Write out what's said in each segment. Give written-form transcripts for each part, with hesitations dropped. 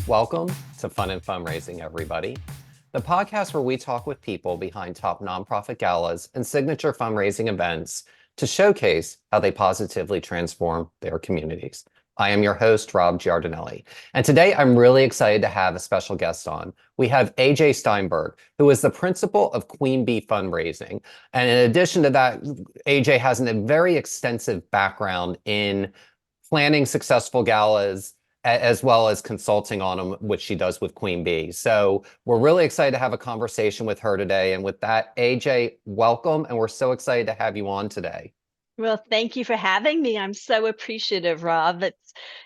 Welcome to Fun and Fundraising, everybody. The podcast where we talk with people behind top nonprofit galas and signature fundraising events to showcase how they positively transform their communities. I am your host, Rob Giardinelli, and today I'm really excited to have a special guest on. We have AJ Steinberg, who is the principal of Queen Bee Fundraising. And in addition to that, AJ has a very extensive background in planning successful galas, as well as consulting on them, which she does with Queen Bee. So we're really excited to have a conversation with her today. And with that, AJ, welcome. And we're so excited to have you on today. Well, thank you for having me. I'm so appreciative, Rob.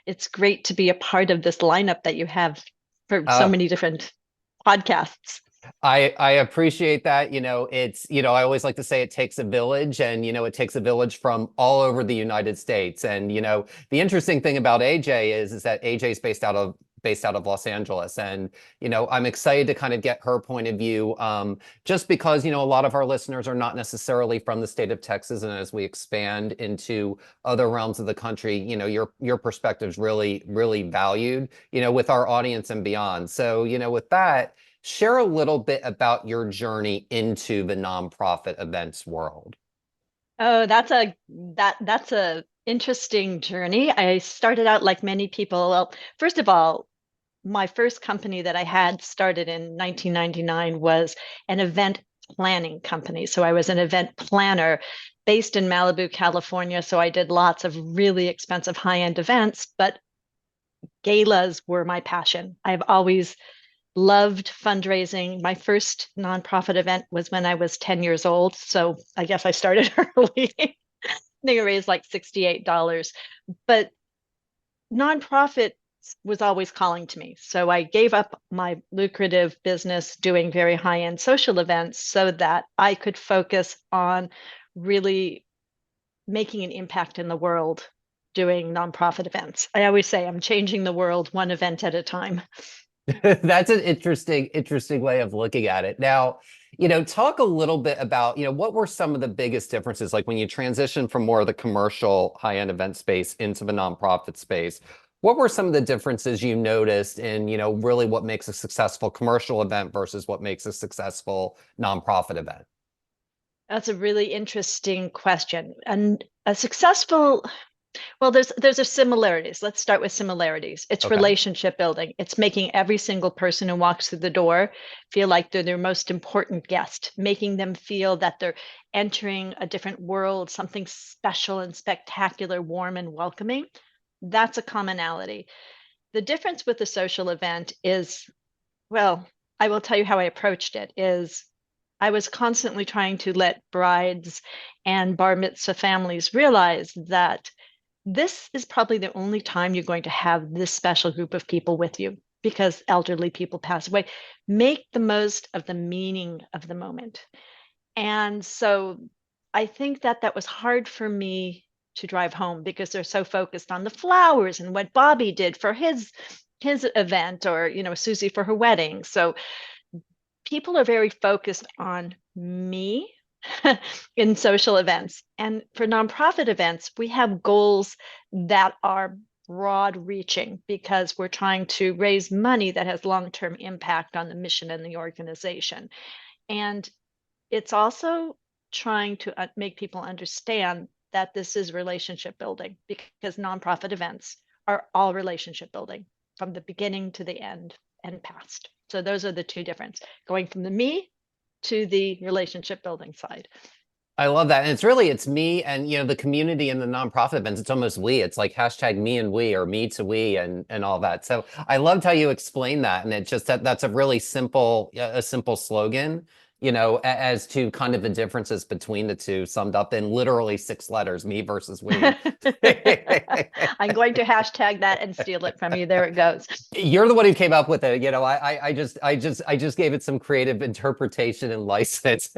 It's great to be a part of this lineup that you have for so Uh, many different podcasts. I appreciate that. I always like to say it takes a village, and, it takes a village from all over the United States. And, the interesting thing about AJ is that AJ is based out of Los Angeles. And, I'm excited to kind of get her point of view, just because, a lot of our listeners are not necessarily from the state of Texas. And as we expand into other realms of the country, your perspective is really, really valued, with our audience and beyond. So, with that, share a little bit about your journey into the nonprofit events world. Oh, that's a interesting journey. I started out like many people. Well, first of all, my first company that I had started in 1999 was an event planning company. So I was an event planner based in Malibu, California. So I did lots of really expensive high-end events, but galas were my passion. I've always loved fundraising. My first nonprofit event was when I was 10 years old. So I guess I started early. I think I raised like $68. But nonprofit was always calling to me. So I gave up my lucrative business doing very high-end social events so that I could focus on really making an impact in the world doing nonprofit events. I always say I'm changing the world one event at a time. That's an interesting way of looking at it. Now, talk a little bit about, what were some of the biggest differences, like when you transition from more of the commercial high-end event space into the nonprofit space? What were some of the differences you noticed in, really what makes a successful commercial event versus what makes a successful nonprofit event? That's a really interesting question. And a successful well, there's a similarities. Let's start with similarities. It's Okay. relationship building. It's making every single person who walks through the door feel like they're their most important guest, making them feel that they're entering a different world, something special and spectacular, warm and welcoming. That's a commonality. The difference with the social event is, well, I will tell you how I approached it is I was constantly trying to let brides and bar mitzvah families realize that this is probably the only time you're going to have this special group of people with you because elderly people pass away. Make the most of the meaning of the moment. And so I think that that was hard for me to drive home because they're so focused on the flowers and what Bobby did for his event or Susie for her wedding. So people are very focused on me in social events. And for nonprofit events, we have goals that are broad reaching because we're trying to raise money that has long term impact on the mission and the organization. And it's also trying to make people understand that this is relationship building because nonprofit events are all relationship building from the beginning to the end and past. So those are the two difference going from the me to the relationship building side. I love that. And it's me and, the community and the nonprofit events. It's almost we. It's like hashtag me and we or me to we and all that. So I loved how you explain that. And it's just that's a really simple slogan, as to kind of the differences between the two summed up in literally 6 letters, me versus we. I'm going to hashtag that and steal it from you. There it goes. You're the one who came up with it. I just gave it some creative interpretation and license.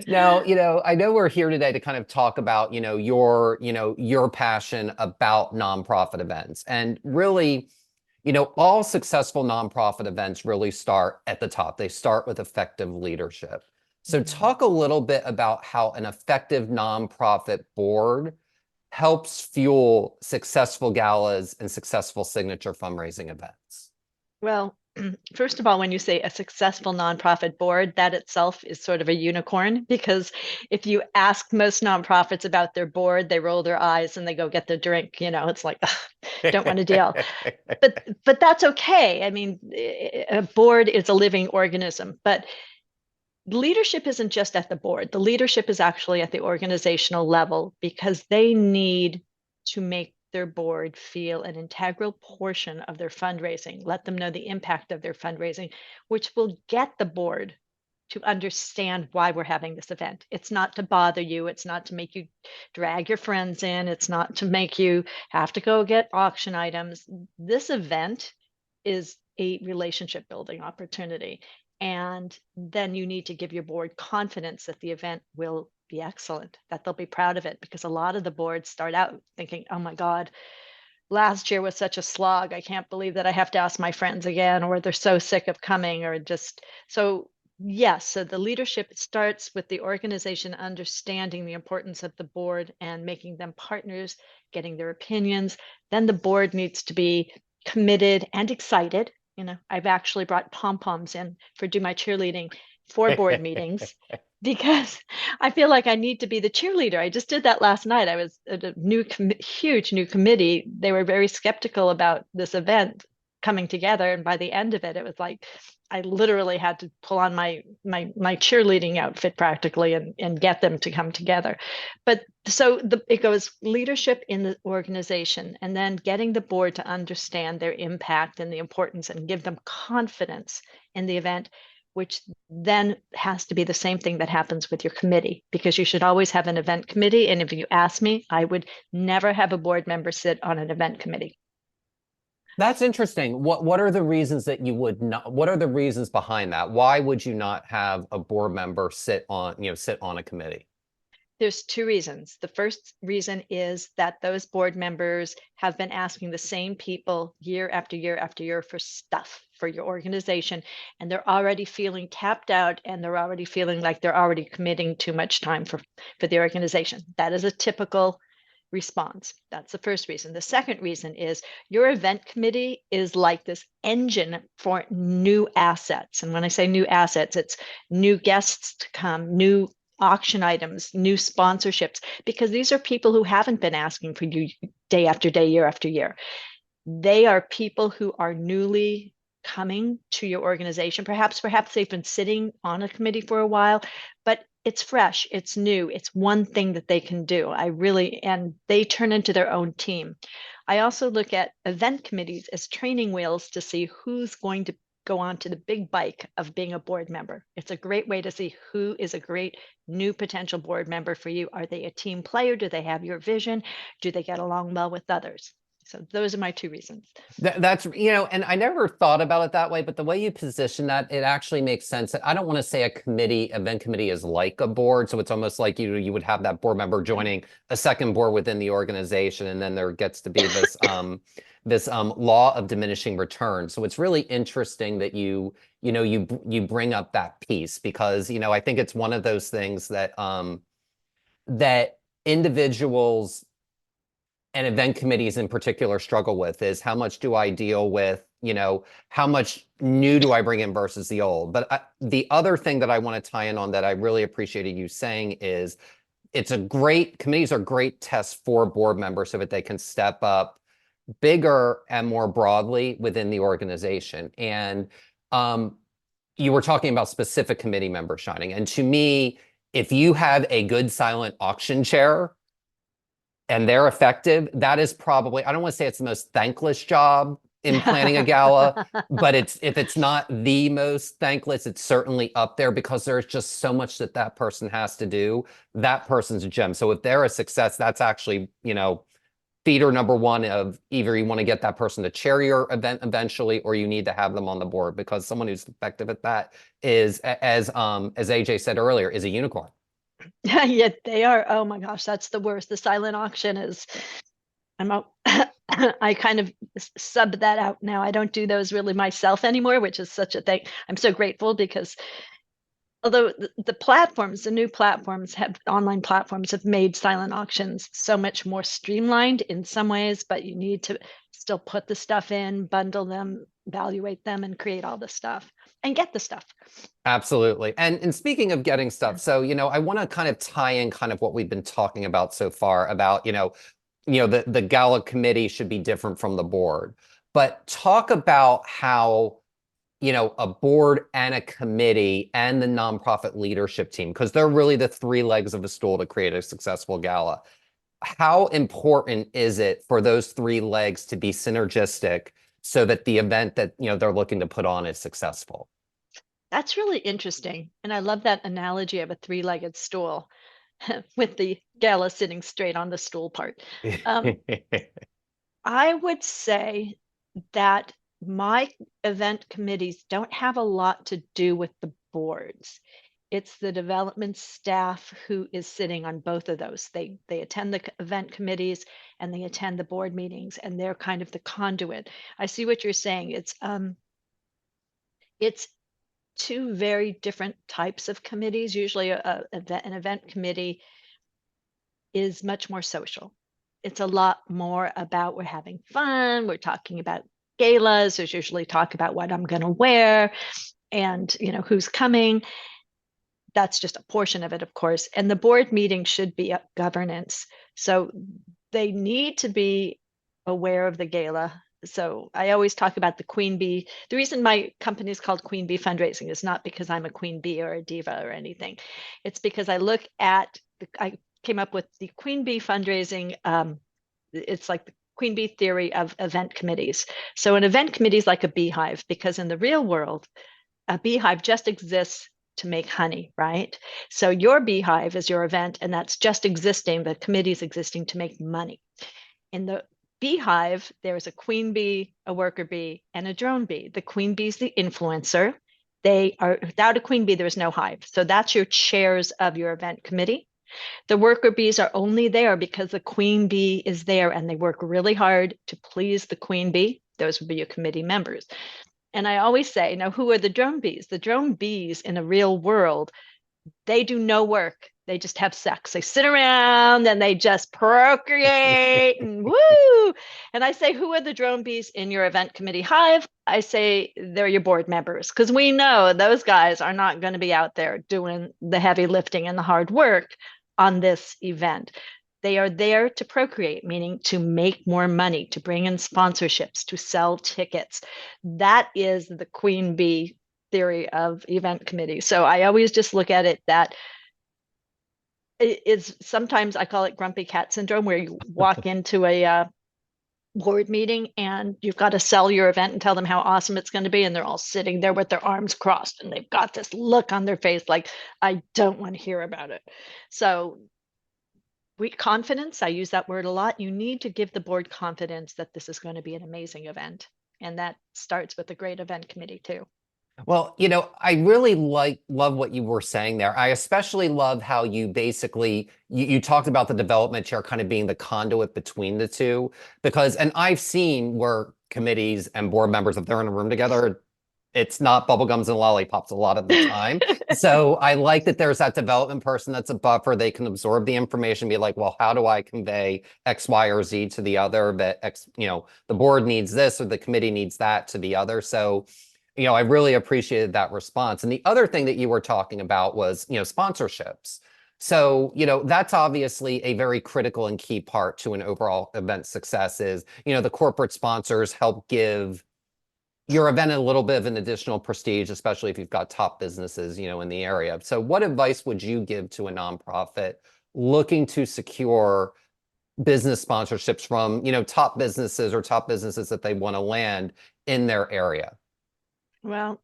now, I know we're here today to kind of talk about, your passion about nonprofit events. And really, all successful nonprofit events really start at the top. They start with effective leadership. So Mhm. talk a little bit about how an effective nonprofit board helps fuel successful galas and successful signature fundraising events? Well, first of all, when you say a successful nonprofit board, that itself is sort of a unicorn, because if you ask most nonprofits about their board, they roll their eyes and they go get their drink. It's like, ugh, don't want to deal. But that's okay. I mean, a board is a living organism, but leadership isn't just at the board. The leadership is actually at the organizational level, because they need to make their board feel an integral portion of their fundraising, let them know the impact of their fundraising, which will get the board to understand why we're having this event. It's not to bother you. It's not to make you drag your friends in. It's not to make you have to go get auction items. This event is a relationship building opportunity. And then you need to give your board confidence that the event will be excellent, that they'll be proud of it, because a lot of the boards start out thinking, oh my God, last year was such a slog. I can't believe that I have to ask my friends again, or they're so sick of coming, or just so. Yes, so the leadership starts with the organization understanding the importance of the board and making them partners, getting their opinions. Then the board needs to be committed and excited. I've actually brought pom-poms in for do my cheerleading for board meetings, because I feel like I need to be the cheerleader. I just did that last night. I was at a huge new committee. They were very skeptical about this event coming together, and by the end of it, it was like I literally had to pull on my cheerleading outfit practically, and get them to come together. But so it goes leadership in the organization, and then getting the board to understand their impact and the importance, and give them confidence in the event, which then has to be the same thing that happens with your committee, because you should always have an event committee. And if you ask me, I would never have a board member sit on an event committee. That's interesting. What are the reasons that you would not, what are the reasons behind that? Why would you not have a board member sit on a committee? There's two reasons. The first reason is that those board members have been asking the same people year after year after year for stuff for your organization, and they're already feeling tapped out, and they're already feeling like they're already committing too much time for the organization. That is a typical response. That's the first reason. The second reason is your event committee is like this engine for new assets. And when I say new assets, it's new guests to come, new auction items, new sponsorships, because these are people who haven't been asking for you day after day, year after year. They are people who are newly coming to your organization. Perhaps they've been sitting on a committee for a while, but it's fresh, it's new, it's one thing that they can do. And they turn into their own team. I also look at event committees as training wheels to see who's going to go on to the big bike of being a board member. It's a great way to see who is a great new potential board member for you. Are they a team player? Do they have your vision? Do they get along well with others? So those are my two reasons. That's, and I never thought about it that way, but the way you position that, it actually makes sense. I don't want to say event committee is like a board. So it's almost like you would have that board member joining a second board within the organization. And then there gets to be this law of diminishing returns. So it's really interesting that you bring up that piece, because, I think it's one of those things that, that individuals and event committees in particular struggle with, is how much do I deal with, how much new do I bring in versus the old? But the other thing that I want to tie in on that I really appreciated you saying is, committees are great tests for board members so that they can step up bigger and more broadly within the organization. And you were talking about specific committee members shining. And to me, if you have a good silent auction chair and they're effective, that is probably, I don't want to say it's the most thankless job in planning a gala, but if it's not the most thankless, it's certainly up there, because there's just so much that person has to do. That person's a gem. So if they're a success, that's actually, feeder number one of either you want to get that person to chair your event eventually, or you need to have them on the board, because someone who's effective at that is, as AJ said earlier, is a unicorn. Yeah, they are. Oh my gosh, that's the worst. The silent auction is, I'm out. I kind of sub that out now. I don't do those really myself anymore, which is such a thing. I'm so grateful, because Although the platforms, the new platforms have online platforms have made silent auctions so much more streamlined in some ways, but you need to still put the stuff in, bundle them, evaluate them, and create all the stuff and get the stuff. Absolutely. And speaking of getting stuff, so I want to kind of tie in kind of what we've been talking about so far about, the gala committee should be different from the board. But talk about how, a board and a committee and the nonprofit leadership team, because they're really the three legs of a stool to create a successful gala. How important is it for those three legs to be synergistic so that the event that, they're looking to put on is successful? That's really interesting. And I love that analogy of a three-legged stool with the gala sitting straight on the stool part. Um, I would say that my event committees don't have a lot to do with the boards. It's the development staff who is sitting on both of those. They attend the event committees and they attend the board meetings, and they're kind of the conduit. I see what you're saying. It's two very different types of committees. Usually an event committee is much more social. It's a lot more about we're having fun, we're talking about galas, there's usually talk about what I'm going to wear and who's coming. That's just a portion of it, of course. And the board meeting should be governance. So they need to be aware of the gala. So I always talk about the queen bee. The reason my company is called Queen Bee Fundraising is not because I'm a queen bee or a diva or anything. It's because I came up with the Queen Bee Fundraising. It's like the queen bee theory of event committees. So an event committee is like a beehive, because in the real world, a beehive just exists to make honey, right? So your beehive is your event, and that's just existing. The committee's existing to make money. In the beehive, there is a queen bee, a worker bee, and a drone bee. The queen bee is the influencer. They are without a queen bee, there is no hive. So that's your chairs of your event committee. The worker bees are only there because the queen bee is there, and they work really hard to please the queen bee. Those would be your committee members. And I always say, now, who are the drone bees? The drone bees in a real world, they do no work. They just have sex. They sit around and they just procreate and woo. And I say, who are the drone bees in your event committee hive? I say they're your board members, because we know those guys are not going to be out there doing the heavy lifting and the hard work on this event. They are there to procreate, meaning to make more money, to bring in sponsorships, to sell tickets. That is the queen bee theory of event committees. So I always just look at it that it's sometimes I call it grumpy cat syndrome, where you walk into a board meeting and you've got to sell your event and tell them how awesome it's going to be. And they're all sitting there with their arms crossed and they've got this look on their face like, I don't want to hear about it. So confidence, I use that word a lot. You need to give the board confidence that this is going to be an amazing event. And that starts with a great event committee too. Well, I really love what you were saying there. I especially love how you basically you talked about the development chair kind of being the conduit between the two, because and I've seen where committees and board members, if they're in a room together, it's not bubblegums and lollipops a lot of the time. So I like that there's that development person that's a buffer. They can absorb the information, be like, well, how do I convey X, Y, or Z to the other? But the board needs this or the committee needs that to the other. So I really appreciated that response. And the other thing that you were talking about was, sponsorships. So, that's obviously a very critical and key part to an overall event success is, the corporate sponsors help give your event a little bit of an additional prestige, especially if you've got top businesses, in the area. So what advice would you give to a nonprofit looking to secure business sponsorships from, top businesses or top businesses that they want to land in their area? Well,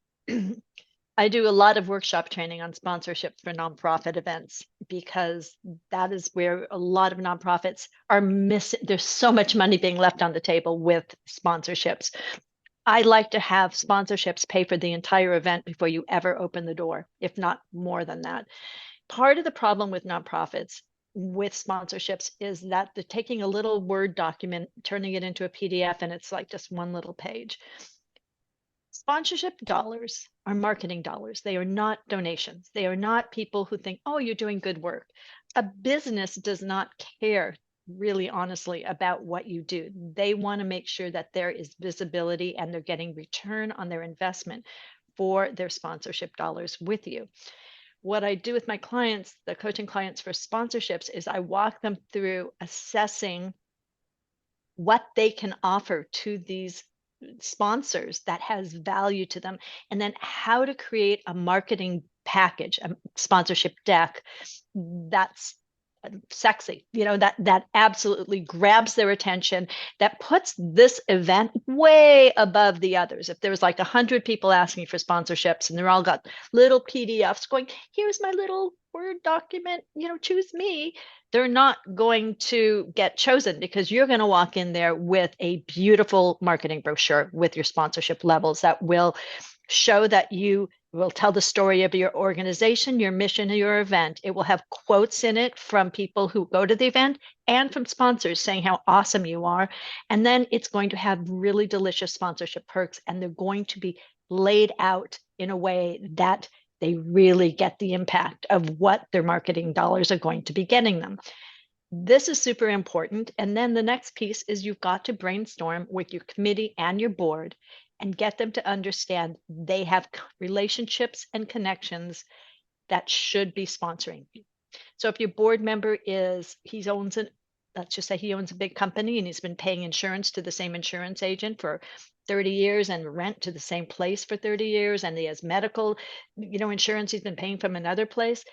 I do a lot of workshop training on sponsorship for nonprofit events, because that is where a lot of nonprofits are missing. There's so much money being left on the table with sponsorships. I like to have sponsorships pay for the entire event before you ever open the door, if not more than that. Part of the problem with nonprofits with sponsorships is that they're taking a little Word document, turning it into a PDF, and it's like just one little page. Sponsorship dollars are marketing dollars. They are not donations. They are not people who think, oh, you're doing good work. A business does not care, really honestly, about what you do. They want to make sure that there is visibility and they're getting return on their investment for their sponsorship dollars with you. What I do with my clients, the coaching clients for sponsorships, is I walk them through assessing what they can offer to these sponsors that has value to them, and then how to create a marketing package, a sponsorship deck that's sexy, that absolutely grabs their attention, that puts this event way above the others. If there was like 100 people asking for sponsorships and they're all got little PDFs going, here's my little Word document, choose me, they're not going to get chosen, because you're going to walk in there with a beautiful marketing brochure with your sponsorship levels that will show that you will tell the story of your organization, your mission, your event. It will have quotes in it from people who go to the event and from sponsors saying how awesome you are. And then it's going to have really delicious sponsorship perks, and they're going to be laid out in a way that they really get the impact of what their marketing dollars are going to be getting them. This is super important. And then the next piece is you've got to brainstorm with your committee and your board and get them to understand they have relationships and connections that should be sponsoring. So if your board member let's just say he owns a big company and he's been paying insurance to the same insurance agent for 30 years and rent to the same place for 30 years, and he has medical, insurance he's been paying from another place.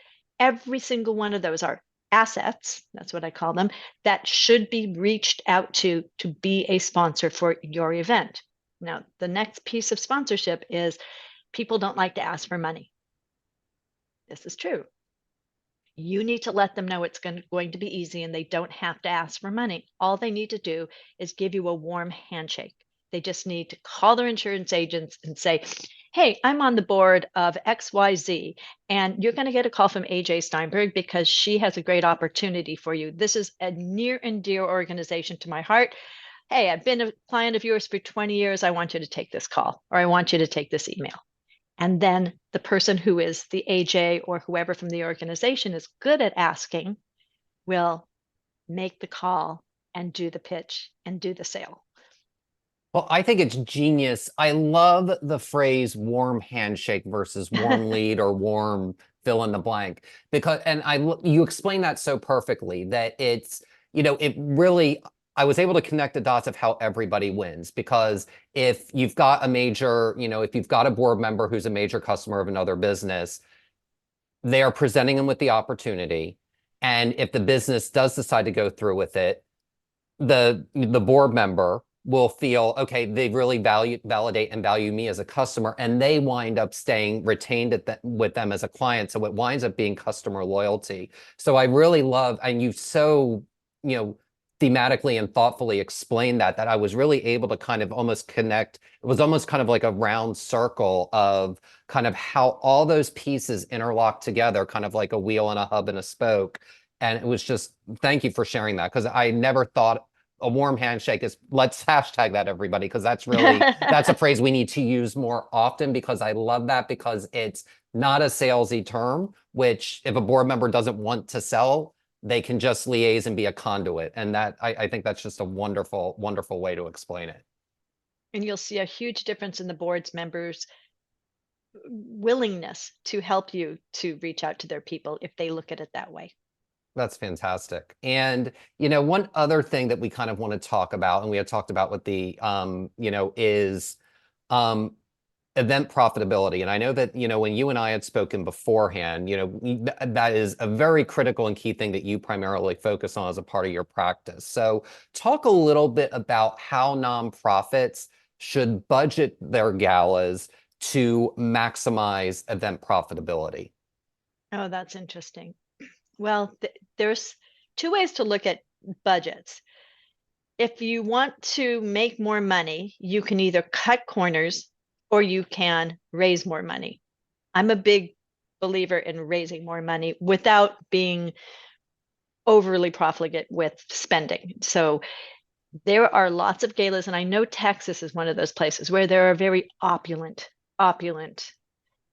Every single one of those are assets, that's what I call them, that should be reached out to be a sponsor for your event. Now, the next piece of sponsorship is people don't like to ask for money. This is true. You need to let them know it's going to be easy and they don't have to ask for money. All they need to do is give you a warm handshake. They just need to call their insurance agents and say, hey, I'm on the board of XYZ, and you're going to get a call from AJ Steinberg because she has a great opportunity for you. This is a near and dear organization to my heart. Hey, I've been a client of yours for 20 years. I want you to take this call, or I want you to take this email. And then the person who is the AJ or whoever from the organization is good at asking will make the call and do the pitch and do the sale. Well, I think it's genius. I love the phrase warm handshake versus warm lead or warm fill in the blank, because, and you explain that so perfectly that it's, it really, I was able to connect the dots of how everybody wins, because if you've got a major, if you've got a board member who's a major customer of another business, they are presenting them with the opportunity. And if the business does decide to go through with it, the board member will feel, okay, they really validate and value me as a customer, and they wind up staying retained with them as a client. So it winds up being customer loyalty. So I really love, and you so, thematically and thoughtfully explained that I was really able to kind of almost connect. It was almost kind of like a round circle of kind of how all those pieces interlock together, kind of like a wheel and a hub and a spoke. And it was just, thank you for sharing that, because I never thought a warm handshake is, let's hashtag that, everybody, because that's a phrase we need to use more often, because I love that, because it's not a salesy term, which if a board member doesn't want to sell, they can just liaise and be a conduit. And that, I think that's just a wonderful, wonderful way to explain it. And you'll see a huge difference in the board's members' willingness to help you to reach out to their people if they look at it that way. That's fantastic. And, one other thing that we kind of want to talk about, and we had talked about with the, is event profitability. And I know that, when you and I had spoken beforehand, that is a very critical and key thing that you primarily focus on as a part of your practice. So talk a little bit about how nonprofits should budget their galas to maximize event profitability. Oh, that's interesting. Well, there's two ways to look at budgets. If you want to make more money, you can either cut corners or you can raise more money. I'm a big believer in raising more money without being overly profligate with spending. So There are lots of galas, and I know Texas is one of those places where there are very opulent,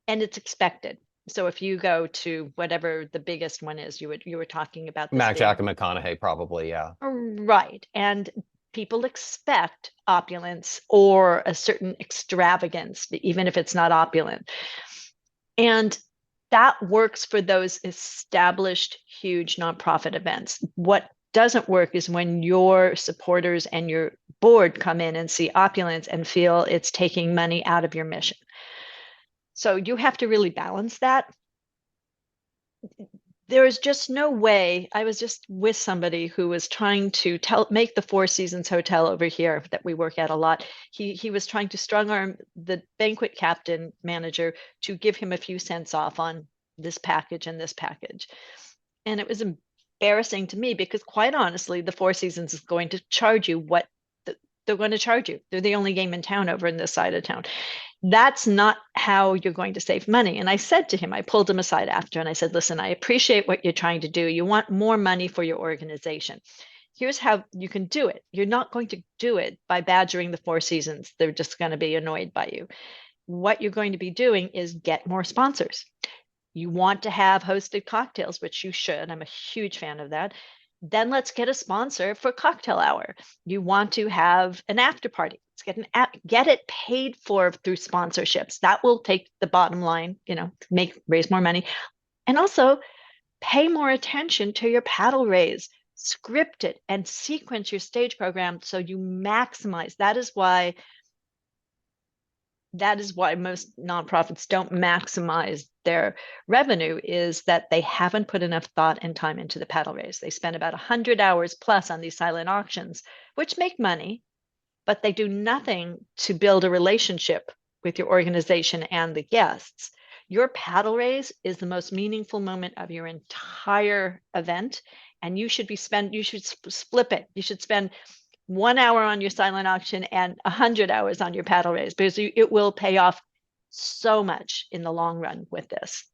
and it's expected. So if you go to whatever the biggest one is, you were talking about this Mac being Jack and McConaughey, probably, yeah. right, and people expect opulence or a certain extravagance, even if it's not opulent. And that works for those established huge nonprofit events. What doesn't work is when your supporters and your board come in and see opulence and feel it's taking money out of your mission. So you have to really balance that. There is just no way. I was just with somebody who was trying to make the Four Seasons Hotel over here that we work at a lot. He was trying to strong arm the banquet captain manager to give him a few cents off on this package and this package. And it was embarrassing to me because quite honestly, the Four Seasons is going to charge you what they're going to charge you. They're the only game in town over in this side of town. That's not how you're going to save money. And I said to him, I pulled him aside after and I said, listen, I appreciate what you're trying to do. You want more money for your organization. Here's how you can do it. You're not going to do it by badgering the Four Seasons. They're just going to be annoyed by you. What you're going to be doing is get more sponsors. You want to have hosted cocktails, which you should. I'm a huge fan of that. Then let's get a sponsor for cocktail hour. You want to have an after party. Let's get it paid for through sponsorships. That will take the bottom line, raise more money. And also pay more attention to your paddle raise. Script it and sequence your stage program so you maximize. That is why most nonprofits don't maximize their revenue, is that they haven't put enough thought and time into the paddle raise. They spend about 100 hours plus on these silent auctions, which make money, but they do nothing to build a relationship with your organization and the guests. Your paddle raise is the most meaningful moment of your entire event, and you should split it. You should spend 1 hour on your silent auction and 100 hours on your paddle raise, because it will pay off so much in the long run with this.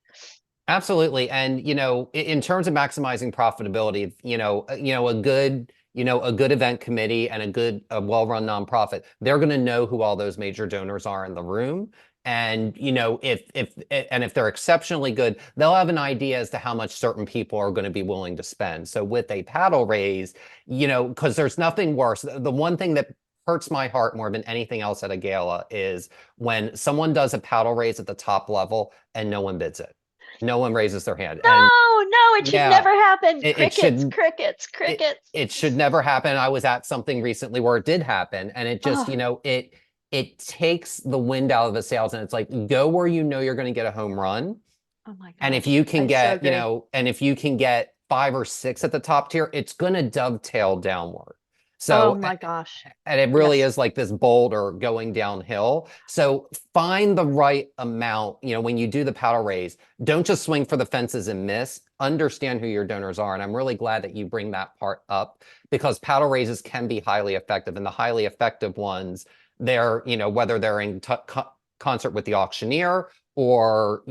Absolutely. And, in terms of maximizing profitability, a good event committee and a well-run nonprofit, they're going to know who all those major donors are in the room. And, if they're exceptionally good, they'll have an idea as to how much certain people are going to be willing to spend. So with a paddle raise, because there's nothing worse. The one thing that hurts my heart more than anything else at a gala is when someone does a paddle raise at the top level and no one bids it. No one raises their hand. And No, it should yeah, never happen. it Crickets, should crickets, it crickets. it should never happen. I was at something recently where it did happen, and it just, Oh, it takes the wind out of the sails, and it's like, go where you know you're going to get a home run. oh my And if gosh. you can I so get, agree. and if you can get five or six at the top tier, it's going to dovetail downward. Oh So, my gosh. and it really Yes. is like this boulder going downhill. So find the right amount, when you do the paddle raise, don't just swing for the fences and miss. Understand who your donors are. And I'm really glad that you bring that part up, because paddle raises can be highly effective, and the highly effective ones, they're, whether they're in concert with the auctioneer, or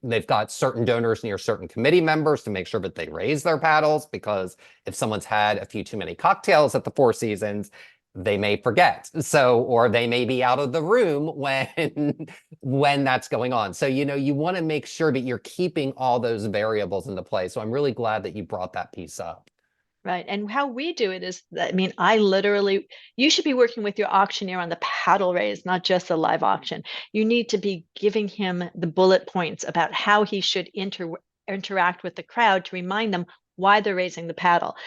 they've got certain donors near certain committee members to make sure that they raise their paddles, because if someone's had a few too many cocktails at the Four Seasons, they may forget. So, or they may be out of the room when that's going on. So, you want to make sure that you're keeping all those variables into play. So I'm really glad that you brought that piece up. Right. And how we do it is, I mean, you should be working with your auctioneer on the paddle raise, not just the live auction. You need to be giving him the bullet points about how he should interact with the crowd to remind them why they're raising the paddle.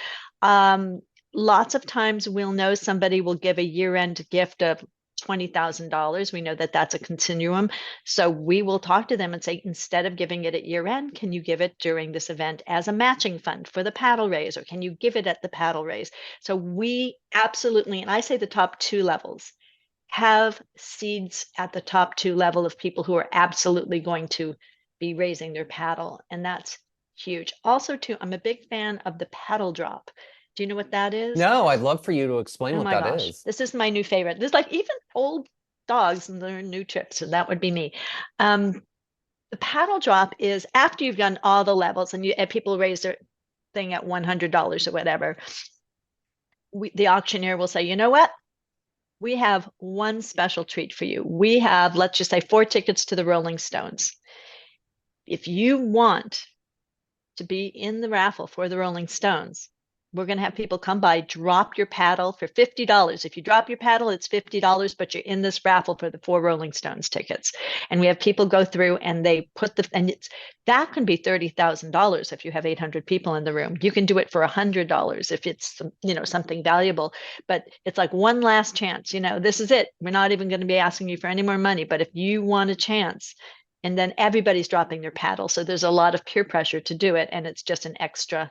Um, Lots of times we'll know somebody will give a year-end gift of $20,000. We know that that's a continuum. So we will talk to them and say, instead of giving it at year end, can you give it during this event as a matching fund for the paddle raise, or can you give it at the paddle raise? So we absolutely, and I say the top two levels, have seeds at the top two level of people who are absolutely going to be raising their paddle. And that's huge. Also, too, I'm a big fan of the paddle drop. Do you know what that is? No, I'd love for you to explain Oh what my that gosh, is. this is my new favorite. There's like even old dogs and their new tricks, and that would be me. Um, the paddle drop is after you've done all the levels and people raise their thing at $100 or whatever. the auctioneer will say, you know what? We have one special treat for you. We have, let's just say, 4 tickets to the Rolling Stones. If you want to be in the raffle for the Rolling Stones, we're going to have people come by, drop your paddle for $50. If you drop your paddle, it's $50, but you're in this raffle for the 4 Rolling Stones tickets. And we have people go through and they put and that can be $30,000 if you have 800 people in the room. You can do it for $100 if it's, something valuable, but it's like one last chance. This is it. We're not even going to be asking you for any more money, but if you want a chance, and then everybody's dropping their paddle. So there's a lot of peer pressure to do it. And it's just an extra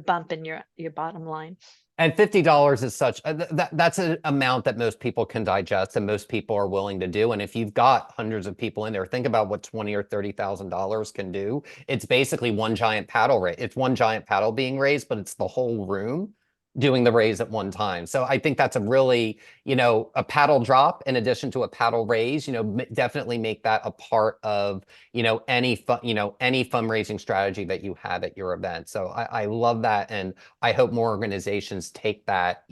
bump in your bottom line. And $50 is such that's an amount that most people can digest and most people are willing to do. And if you've got hundreds of people in there, think about what $20,000 or $30,000 can do. It's basically one giant paddle raise. It's one giant paddle being raised, but it's the whole room doing the raise at one time. So I think that's a really, a paddle drop in addition to a paddle raise, definitely make that a part of, any fundraising strategy that you have at your event. So I love that. And I hope more organizations take that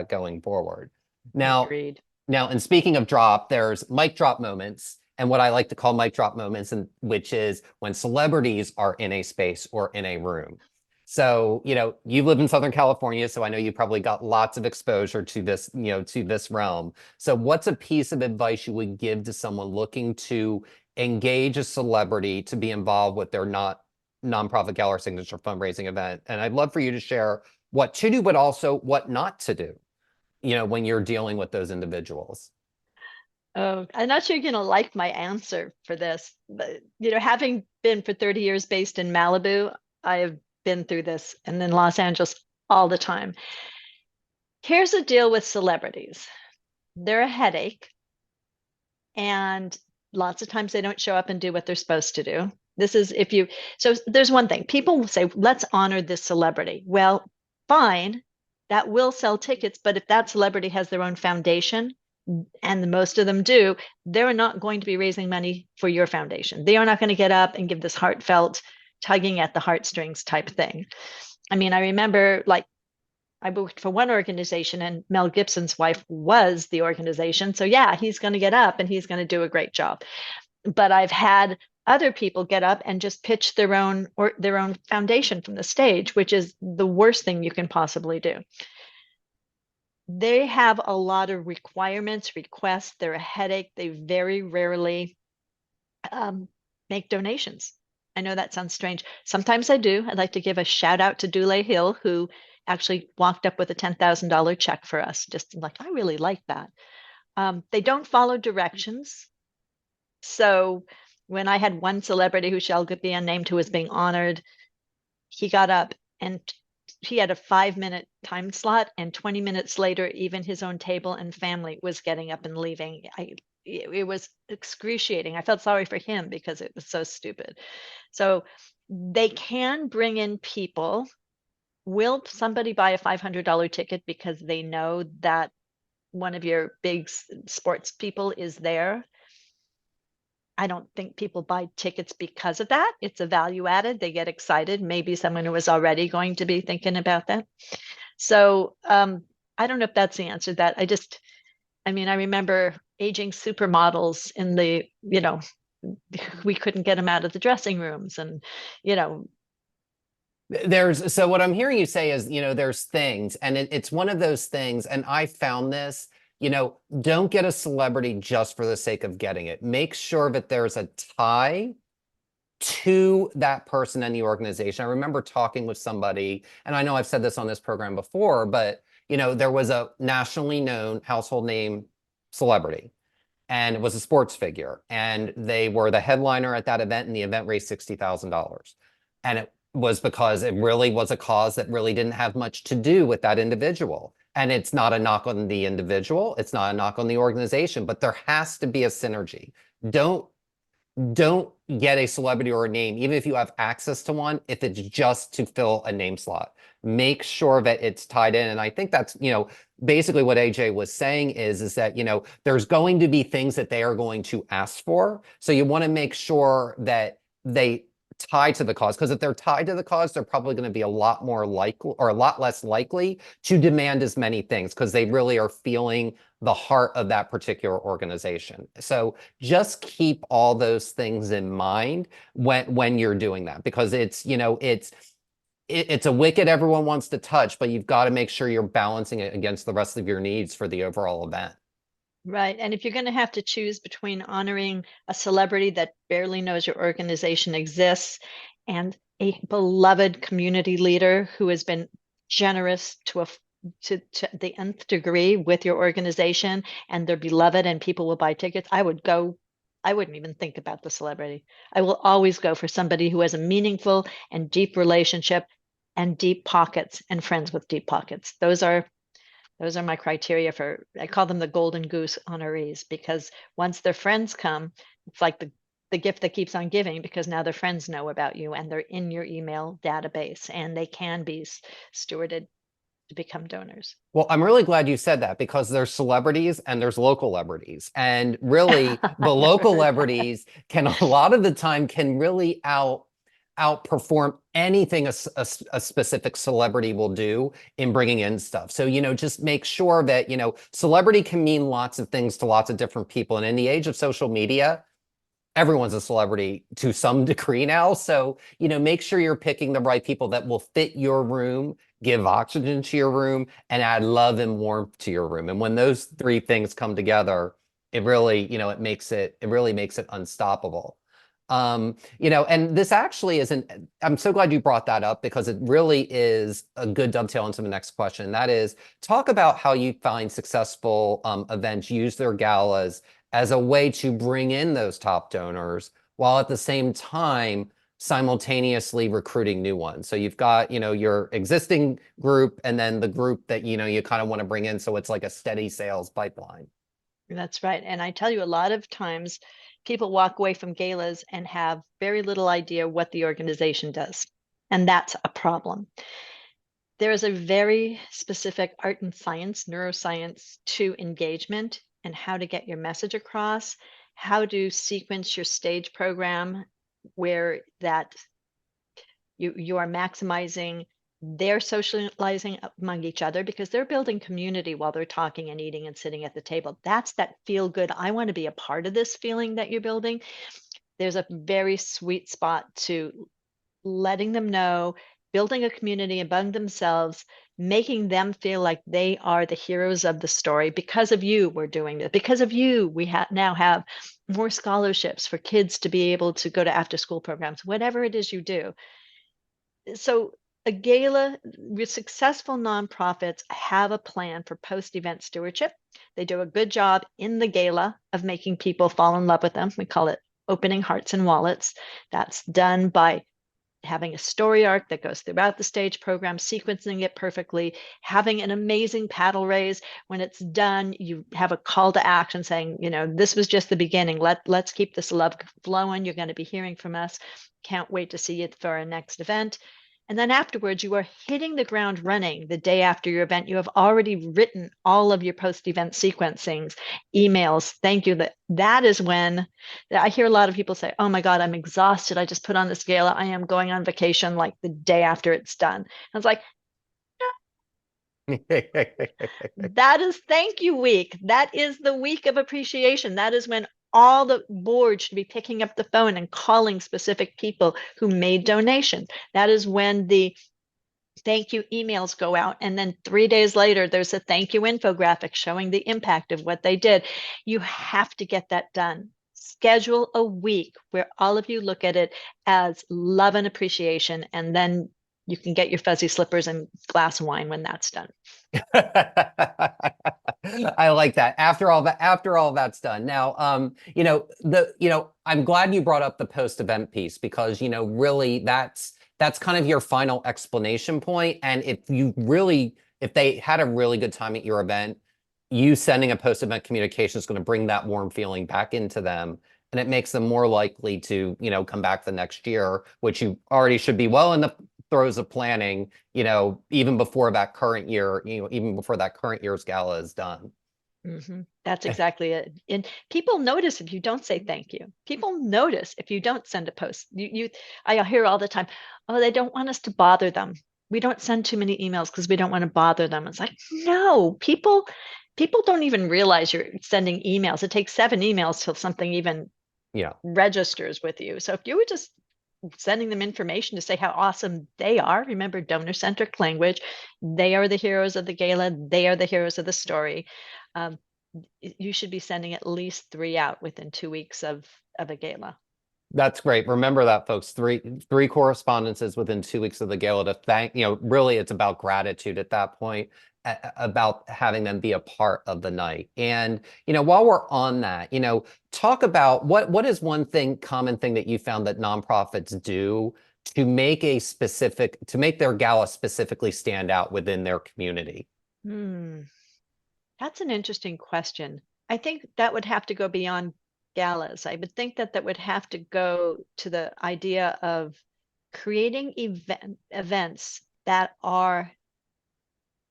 going forward. Agreed. And speaking of drop, there's mic drop moments and what I like to call mic drop moments, and which is when celebrities are in a space or in a room. So, you live in Southern California, so I know you probably got lots of exposure to this, to this realm. So what's a piece of advice you would give to someone looking to engage a celebrity to be involved with their nonprofit gala or signature fundraising event? And I'd love for you to share what to do, but also what not to do, when you're dealing with those individuals. Oh, I'm not sure you're going to like my answer for this, but having been for 30 years based in Malibu, I have been through this, and in Los Angeles all the time. Here's the deal with celebrities. They're a headache, and lots of times they don't show up and do what they're supposed to do. So there's one thing. People will say, let's honor this celebrity. Well, fine, that will sell tickets, but if that celebrity has their own foundation, and most of them do, they're not going to be raising money for your foundation. They are not going to get up and give this heartfelt, tugging at the heartstrings type thing. I mean, I remember I worked for one organization and Mel Gibson's wife was the organization. So yeah, he's going to get up and he's going to do a great job. But I've had other people get up and just pitch their own foundation from the stage, which is the worst thing you can possibly do. They have a lot of requests. They're a headache. They very rarely make donations. I know that sounds strange. Sometimes I do. I'd like to give a shout out to Dule Hill, who actually walked up with a $10,000 check for us. Just like, I really like that. They don't follow directions. So when I had one celebrity who shall be unnamed who was being honored, he got up and he had a 5-minute time slot, and 20 minutes later, even his own table and family was getting up and leaving. It was excruciating. I felt sorry for him because it was so stupid. So they can bring in people. Will somebody buy a $500 ticket because they know that one of your big sports people is there? I don't think people buy tickets because of that. It's a value added. They get excited. Maybe someone who was already going to be thinking about that. So I don't know if that's the answer to that. I remember aging supermodels in the, we couldn't get them out of the dressing rooms, and, So what I'm hearing you say is, there's things, and it's one of those things, and I found this, don't get a celebrity just for the sake of getting it. Make sure that there's a tie to that person and the organization. I remember talking with somebody, and I know I've said this on this program before, but there was a nationally known household name celebrity, and it was a sports figure, and they were the headliner at that event, and the event raised $60,000. And it was because it really was a cause that really didn't have much to do with that individual. And it's not a knock on the individual, it's not a knock on the organization, but there has to be a synergy. Don't get a celebrity or a name, even if you have access to one, if it's just to fill a name slot. Make sure that it's tied in. And I think that's, basically what AJ was saying is that, there's going to be things that they are going to ask for. So you want to make sure that they tied to the cause. Because if they're tied to the cause, they're probably going to be a lot more likely or a lot less likely to demand as many things because they really are feeling the heart of that particular organization. So just keep all those things in mind when you're doing that, because it's, it's a wicket everyone wants to touch, but you've got to make sure you're balancing it against the rest of your needs for the overall event. Right. And if you're going to have to choose between honoring a celebrity that barely knows your organization exists and a beloved community leader who has been generous to the nth degree with your organization, and they're beloved and people will buy tickets, I wouldn't even think about the celebrity. I will always go for somebody who has a meaningful and deep relationship and deep pockets and friends with deep pockets. Those are my criteria for, I call them the golden goose honorees, because once their friends come, it's like the gift that keeps on giving, because now their friends know about you and they're in your email database and they can be stewarded to become donors. Well, I'm really glad you said that because there's celebrities and there's local celebrities. And really, the I never local heard that. celebrities can a lot of the time can really outperform anything a specific celebrity will do in bringing in stuff. So, just make sure that, celebrity can mean lots of things to lots of different people. And in the age of social media, everyone's a celebrity to some degree now. So, make sure you're picking the right people that will fit your room, give oxygen to your room, and add love and warmth to your room. And when those three things come together, it really, it really makes it unstoppable. And this actually isn't, I'm so glad you brought that up because it really is a good dovetail into the next question. And that is, talk about how you find successful events use their galas as a way to bring in those top donors while at the same time simultaneously recruiting new ones. So you've got, your existing group and then the group that, you kind of want to bring in. So it's like a steady sales pipeline. That's right. And I tell you, a lot of times people walk away from galas and have very little idea what the organization does. And that's a problem. There is a very specific art and science, neuroscience to engagement and how to get your message across, how to sequence your stage program where that you are maximizing their socializing among each other, because they're building community while they're talking and eating and sitting at the table. That's that feel good. I want to be a part of this feeling that you're building. There's a very sweet spot to letting them know, building a community among themselves, making them feel like they are the heroes of the story. Because of you, we're doing this. Because of you, we now have more scholarships for kids to be able to go to after school programs, whatever it is you do. So a gala with successful nonprofits have a plan for post-event stewardship. They do a good job in the gala of making people fall in love with them. We call it opening hearts and wallets. That's done by having a story arc that goes throughout the stage program, sequencing it perfectly, having an amazing paddle raise. When it's done, you have a call to action saying, this was just the beginning. Let's keep this love flowing. You're going to be hearing from us. Can't wait to see you for our next event. And then afterwards, you are hitting the ground running the day after your event. You have already written all of your post-event sequencings, emails. Thank you. That is when I hear a lot of people say, oh my God, I'm exhausted. I just put on this gala. I am going on vacation like the day after it's done. I was like, that is thank you week. That is the week of appreciation. That is when all the board should be picking up the phone and calling specific people who made donations. That is when the thank you emails go out. And then 3 days later, there's a thank you infographic showing the impact of what they did. You have to get that done. Schedule a week where all of you look at it as love and appreciation, and then you can get your fuzzy slippers and glass of wine when that's done. I like that. After all that's done. Now, I'm glad you brought up the post-event piece because, really that's kind of your final explanation point. And if they had a really good time at your event, you sending a post-event communication is going to bring that warm feeling back into them. And it makes them more likely to, come back the next year, which you already should be well in the throes of planning, even before that current year, even before that current year's gala is done. That's exactly it. And people notice if you don't say thank you. People notice if you don't send a post. I hear all the time, oh, they don't want us to bother them. We don't send too many emails because we don't want to bother them. It's like, no, people don't even realize you're sending emails. It takes 7 emails till something even Yeah. registers with you. So if you were just sending them information to say how awesome they are, remember donor centric language, they are the heroes of the gala, they are the heroes of the story. Um, you should be sending at least 3 out within 2 weeks of a gala. That's great. Remember that, folks. Three correspondences within 2 weeks of the gala to thank, really it's about gratitude at that point, about having them be a part of the night. And, while we're on that, talk about what is one common thing that you found that nonprofits do to to make their gala specifically stand out within their community. Hmm. That's an interesting question. I think that would have to go beyond galas. I would think that that would have to go to the idea of creating events that are,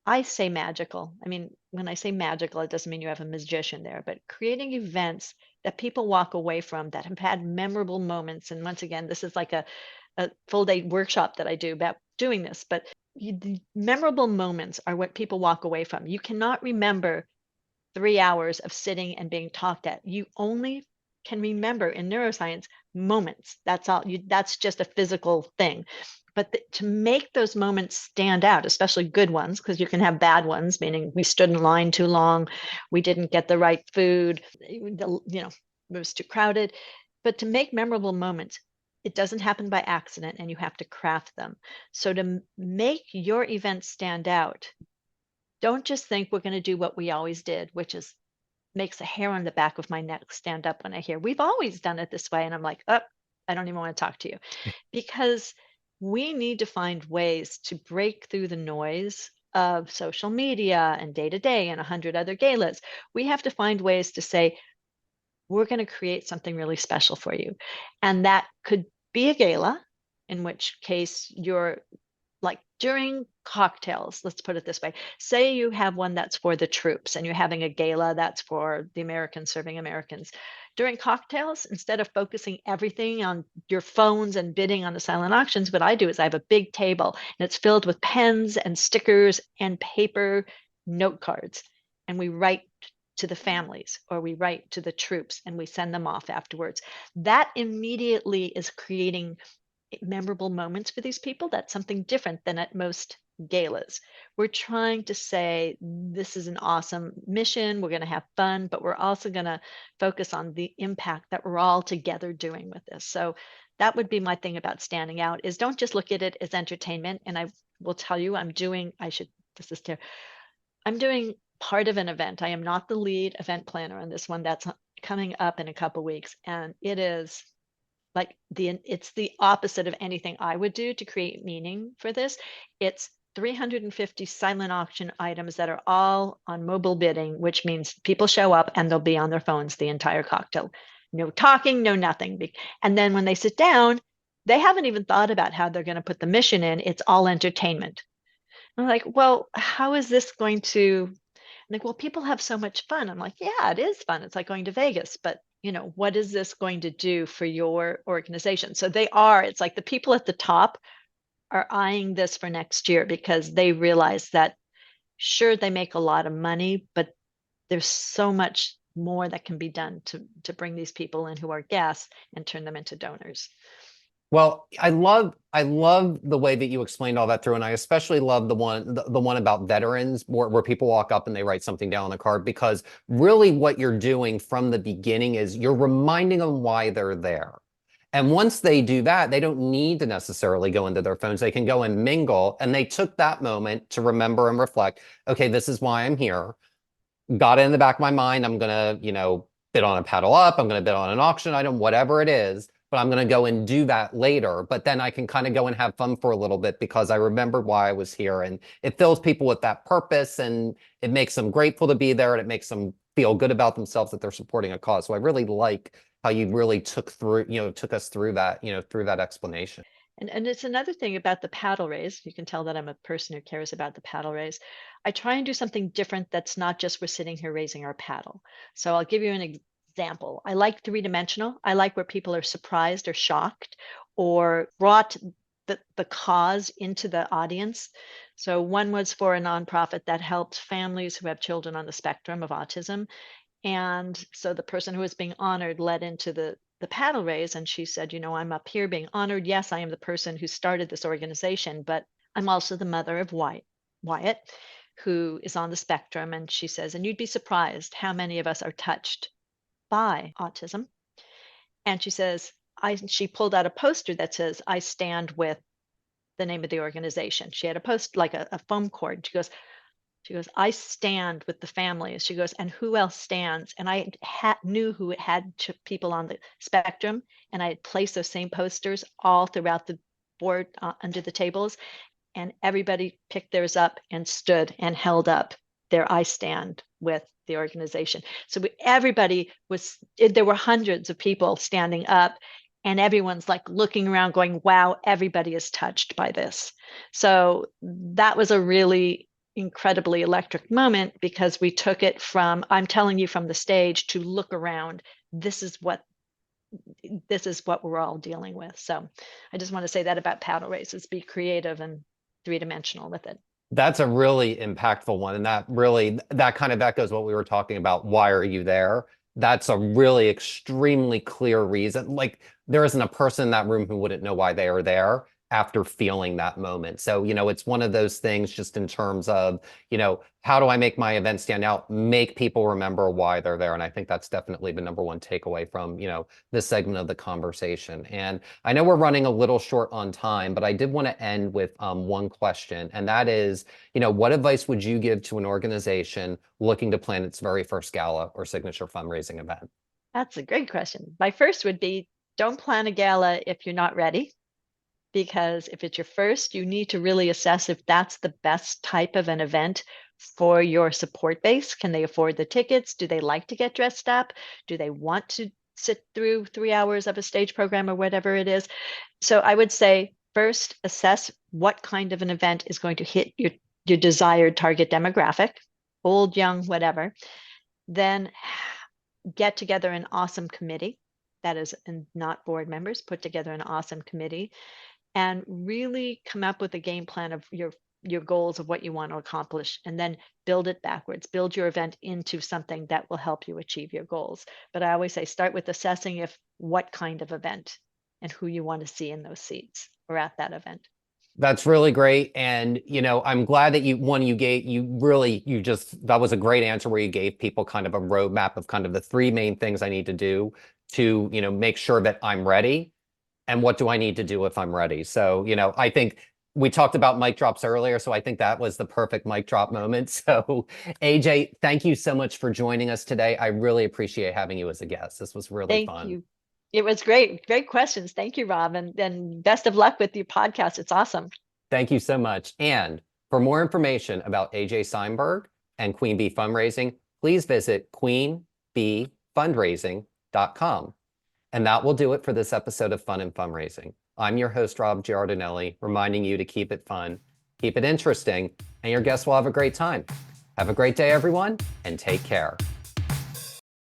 I say magical. I mean, when I say magical, it doesn't mean you have a magician there, but creating events that people walk away from that have had memorable moments. And once again, this is like a full day workshop that I do about doing this, but the memorable moments are what people walk away from. You cannot remember 3 hours of sitting and being talked at. You only can remember in neuroscience moments. That's all. That's just a physical thing. But to make those moments stand out, especially good ones, because you can have bad ones, meaning we stood in line too long, we didn't get the right food, it was too crowded. But to make memorable moments, it doesn't happen by accident, and you have to craft them. So to make your event stand out, don't just think we're going to do what we always did, which is makes a hair on the back of my neck stand up when I hear we've always done it this way. And I'm like, oh, I don't even want to talk to you, because we need to find ways to break through the noise of social media and day to day and 100 other galas. We have to find ways to say, we're going to create something really special for you. And that could be a gala, in which case you're like during cocktails, let's put it this way. Say you have one that's for the troops and you're having a gala that's for the Americans serving Americans. During cocktails, instead of focusing everything on your phones and bidding on the silent auctions, what I do is I have a big table and it's filled with pens and stickers and paper note cards. And we write to the families or we write to the troops and we send them off afterwards. That immediately is creating memorable moments for these people. That's something different than at most galas. We're trying to say this is an awesome mission. We're going to have fun, but we're also going to focus on the impact that we're all together doing with this. So that would be my thing about standing out, is don't just look at it as entertainment. And I will tell you, this is terrible. I'm doing part of an event. I am not the lead event planner on this one. That's coming up in a couple weeks. And it is like it's the opposite of anything I would do to create meaning for this. It's 350 silent auction items that are all on mobile bidding, which means people show up and they'll be on their phones the entire cocktail. No talking, no nothing. And then when they sit down, they haven't even thought about how they're going to put the mission in. It's all entertainment. I'm like, well, how is this going to like, well, people have so much fun. I'm like, yeah, it is fun. It's like going to Vegas, but what is this going to do for your organization? So it's like the people at the top are eyeing this for next year because they realize that sure, they make a lot of money, but there's so much more that can be done to bring these people in who are guests and turn them into donors. Well, I love the way that you explained all that through, and I especially love the one about veterans, where people walk up and they write something down on the card, because really what you're doing from the beginning is you're reminding them why they're there. And once they do that, they don't need to necessarily go into their phones. They can go and mingle, and they took that moment to remember and reflect, okay, this is why I'm here. Got it in the back of my mind. I'm gonna, bid on a paddle up. I'm gonna bid on an auction item, whatever it is, but I'm gonna go and do that later. But then I can kind of go and have fun for a little bit because I remembered why I was here. And it fills people with that purpose, and it makes them grateful to be there, and it makes them feel good about themselves that they're supporting a cause. So I really like how you really took us through that, through that explanation. And it's another thing about the paddle raise. You can tell that I'm a person who cares about the paddle raise. I try and do something different that's not just we're sitting here raising our paddle. So I'll give you an example. I like three-dimensional. I like where people are surprised or shocked or brought the cause into the audience. So one was for a nonprofit that helped families who have children on the spectrum of autism. And so the person who was being honored led into the paddle raise, and she said, I'm up here being honored. Yes, I am the person who started this organization, but I'm also the mother of Wyatt, who is on the spectrum. And she says, and you'd be surprised how many of us are touched by autism. And she says, she pulled out a poster that says, I stand with the name of the organization. She had a post like a foam cord. She goes, I stand with the families. She goes, and who else stands? And I knew who had people on the spectrum, and I had placed those same posters all throughout the board under the tables, and everybody picked theirs up and stood and held up their I stand with the organization. So everybody there were hundreds of people standing up, and everyone's like looking around going, wow, everybody is touched by this. So that was a really incredibly electric moment, because we took it from, I'm telling you from the stage, to look around. This is what we're all dealing with. So I just want to say that about paddle races: be creative and three-dimensional with it. That's a really impactful one. And that kind of echoes what we were talking about. Why are you there? That's a really extremely clear reason. Like, there isn't a person in that room who wouldn't know why they are there after feeling that moment. So, it's one of those things just in terms of, how do I make my event stand out, make people remember why they're there? And I think that's definitely the number one takeaway from, this segment of the conversation. And I know we're running a little short on time, but I did want to end with one question. And that is, what advice would you give to an organization looking to plan its very first gala or signature fundraising event? That's a great question. My first would be, don't plan a gala if you're not ready. Because if it's your first, you need to really assess if that's the best type of an event for your support base. Can they afford the tickets? Do they like to get dressed up? Do they want to sit through 3 hours of a stage program or whatever it is? So I would say, first, assess what kind of an event is going to hit your desired target demographic, old, young, whatever. Then get together an awesome committee that is, and not board members, put together an awesome committee and really come up with a game plan of your goals of what you want to accomplish, and then build it backwards. Build your event into something that will help you achieve your goals. But I always say, start with assessing what kind of event and who you want to see in those seats or at that event. That's really great. And, I'm glad that that was a great answer where you gave people kind of a roadmap of kind of the three main things I need to do to, make sure that I'm ready. And what do I need to do if I'm ready? So, I think we talked about mic drops earlier, so I think that was the perfect mic drop moment. So, AJ, thank you so much for joining us today. I really appreciate having you as a guest. This was really Thank fun. you. It was great. Great questions. Thank you, Rob. And best of luck with your podcast. It's awesome. Thank you so much. And for more information about AJ Steinberg and Queen Bee Fundraising, please visit queenbeefundraising.com. And that will do it for this episode of Fun and Fundraising. I'm your host, Rob Giardinelli, reminding you to keep it fun, keep it interesting, and your guests will have a great time. Have a great day, everyone, and take care.